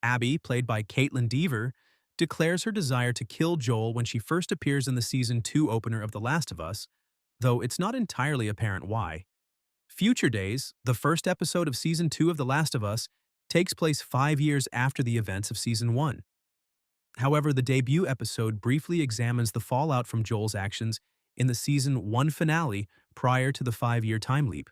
Abby, played by Kaitlyn declares her desire to kill Joel when she first appears in the Season 2 opener of The Last of Us, though it's not entirely apparent why. Future Days, the first episode of Season 2 of The Last of Us, takes place 5 years after the events of Season 1. However, the debut episode briefly examines the fallout from Joel's actions in the Season 1 finale prior to the 5-year time leap.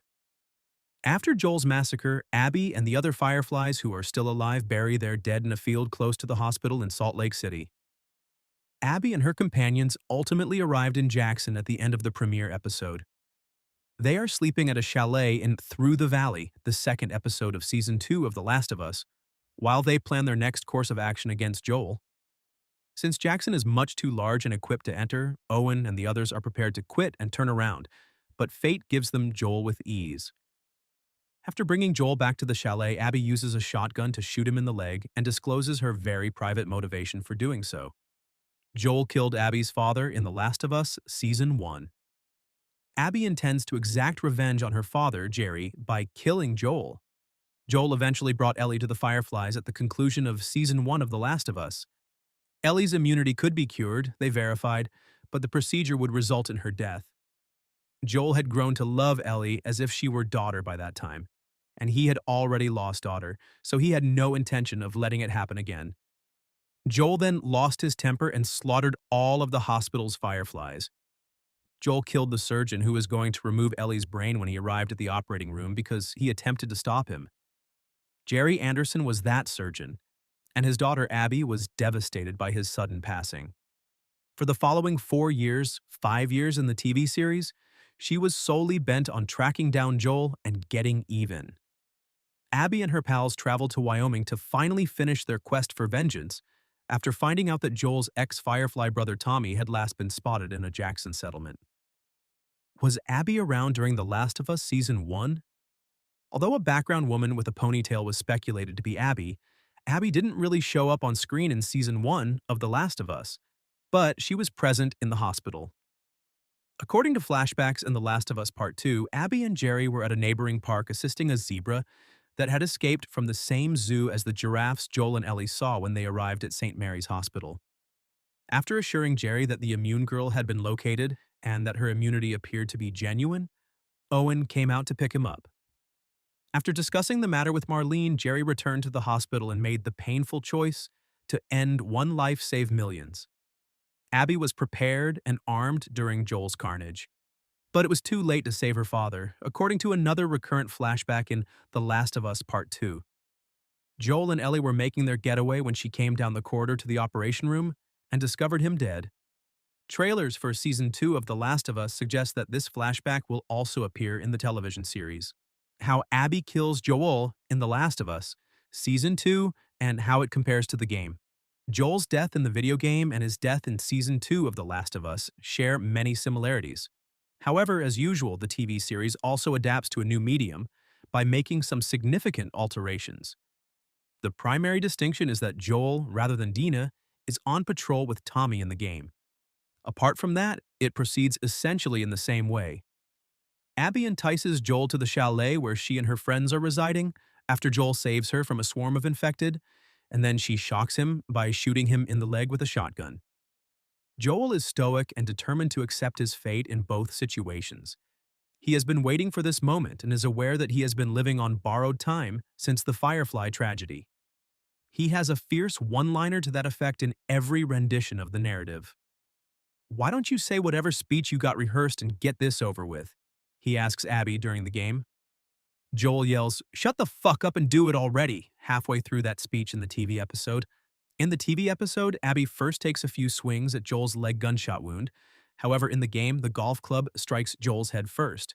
After Joel's massacre, Abby and the other Fireflies who are still alive bury their dead in a field close to the hospital in Salt Lake City. Abby and her companions ultimately arrived in Jackson at the end of the premiere episode. They are sleeping at a chalet in Through the Valley, the second episode of Season 2 of The Last of Us, while they plan their next course of action against Joel. Since Jackson is much too large and equipped to enter, Owen and the others are prepared to quit and turn around, but fate gives them Joel with ease. After bringing Joel back to the chalet, Abby uses a shotgun to shoot him in the leg and discloses her very private motivation for doing so. Joel killed Abby's father in The Last of Us Season 1. Abby intends to exact revenge on her father, Jerry, by killing Joel. Joel eventually brought Ellie to the Fireflies at the conclusion of Season 1 of The Last of Us. Ellie's immunity could be cured, they verified, but the procedure would result in her death. Joel had grown to love Ellie as if she were daughter by that time, and he had already lost daughter, so he had no intention of letting it happen again. Joel then lost his temper and slaughtered all of the hospital's Fireflies. Joel killed the surgeon who was going to remove Ellie's brain when he arrived at the operating room because he attempted to stop him. Jerry Anderson was that surgeon, and his daughter Abby was devastated by his sudden passing. For the following 4 years, 5 years in the TV series, she was solely bent on tracking down Joel and getting even. Abby and her pals traveled to Wyoming to finally finish their quest for vengeance after finding out that Joel's ex-Firefly brother Tommy had last been spotted in a Jackson settlement. Was Abby around during The Last of Us Season 1? Although a background woman with a ponytail was speculated to be Abby, Abby didn't really show up on screen in Season 1 of The Last of Us, but she was present in the hospital. According to flashbacks in The Last of Us Part 2, Abby and Jerry were at a neighboring park assisting a zebra that had escaped from the same zoo as the giraffes Joel and Ellie saw when they arrived at St. Mary's Hospital. After assuring Jerry that the immune girl had been located and that her immunity appeared to be genuine, Owen came out to pick him up. After discussing the matter with Marlene, Jerry returned to the hospital and made the painful choice to end one life save millions. Abby was prepared and armed during Joel's carnage. But it was too late to save her father, according to another recurrent flashback in The Last of Us Part 2. Joel and Ellie were making their getaway when she came down the corridor to the operation room and discovered him dead. Trailers for Season 2 of The Last of Us suggest that this flashback will also appear in the television series. How Abby kills Joel in The Last of Us, Season 2, and how it compares to the game. Joel's death in the video game and his death in Season 2 of The Last of Us share many similarities. However, as usual, the TV series also adapts to a new medium by making some significant alterations. The primary distinction is that Joel, rather than Dina, is on patrol with Tommy in the game. Apart from that, it proceeds essentially in the same way. Abby entices Joel to the chalet where she and her friends are residing after Joel saves her from a swarm of infected, and then she shocks him by shooting him in the leg with a shotgun. Joel is stoic and determined to accept his fate in both situations. He has been waiting for this moment and is aware that he has been living on borrowed time since the Firefly tragedy. He has a fierce one-liner to that effect in every rendition of the narrative. "Why don't you say whatever speech you got rehearsed and get this over with?" he asks Abby during the game. Joel yells, "Shut the fuck up and do it already," halfway through that speech in the TV episode. In the TV episode, Abby first takes a few swings at Joel's leg gunshot wound. However, in the game, the golf club strikes Joel's head first.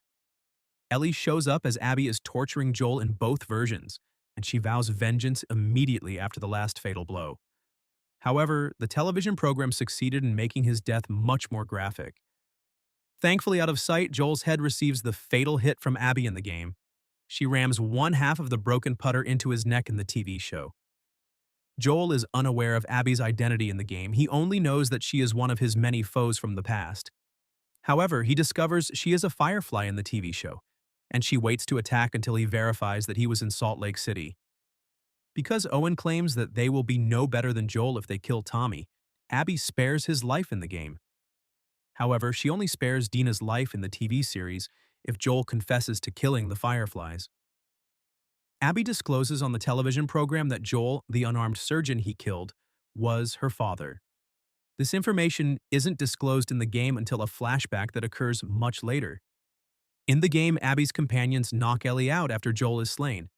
Ellie shows up as Abby is torturing Joel in both versions, and she vows vengeance immediately after the last fatal blow. However, the television program succeeded in making his death much more graphic. Thankfully out of sight, Joel's head receives the fatal hit from Abby in the game. She rams one half of the broken putter into his neck in the TV show. Joel is unaware of Abby's identity in the game. He only knows that she is one of his many foes from the past. However, he discovers she is a Firefly in the TV show, and she waits to attack until he verifies that he was in Salt Lake City. Because Owen claims that they will be no better than Joel if they kill Tommy, Abby spares his life in the game. However, she only spares Dina's life in the TV series if Joel confesses to killing the Fireflies. Abby discloses on the television program that Joel, the unarmed surgeon he killed, was her father. This information isn't disclosed in the game until a flashback that occurs much later. In the game, Abby's companions knock Ellie out after Joel is slain.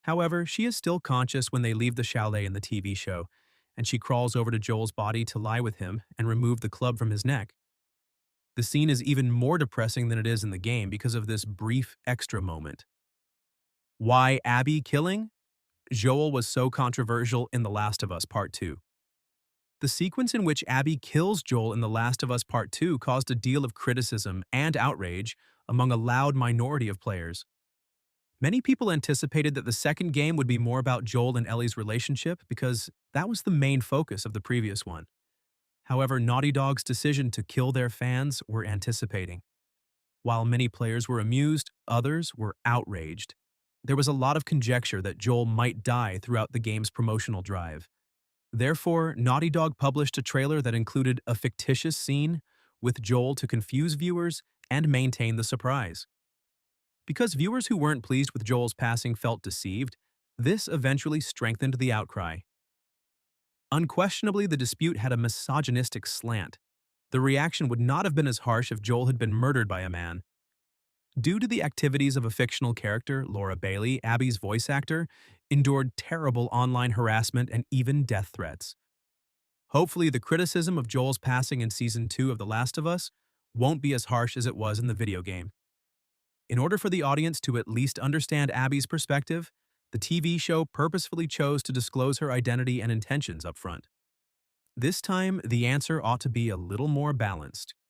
However, she is still conscious when they leave the chalet in the TV show, and she crawls over to Joel's body to lie with him and remove the club from his neck. The scene is even more depressing than it is in the game because of this brief extra moment. Why Abby killing? Joel was so controversial in The Last of Us Part 2. The sequence in which Abby kills Joel in The Last of Us Part 2 caused a deal of criticism and outrage among a loud minority of players. Many people anticipated that the second game would be more about Joel and Ellie's relationship because that was the main focus of the previous one. However, Naughty Dog's decision to kill their fans were anticipating. While many players were amused, others were outraged. There was a lot of conjecture that Joel might die throughout the game's promotional drive. Therefore, Naughty Dog published a trailer that included a fictitious scene with Joel to confuse viewers and maintain the surprise. Because viewers who weren't pleased with Joel's passing felt deceived, this eventually strengthened the outcry. Unquestionably, the dispute had a misogynistic slant. The reaction would not have been as harsh if Joel had been murdered by a man. Due to the activities of a fictional character, Laura Bailey, Abby's voice actor, endured terrible online harassment and even death threats. Hopefully, the criticism of Joel's passing in Season 2 of The Last of Us won't be as harsh as it was in the video game. In order for the audience to at least understand Abby's perspective, the TV show purposefully chose to disclose her identity and intentions up front. This time, the answer ought to be a little more balanced.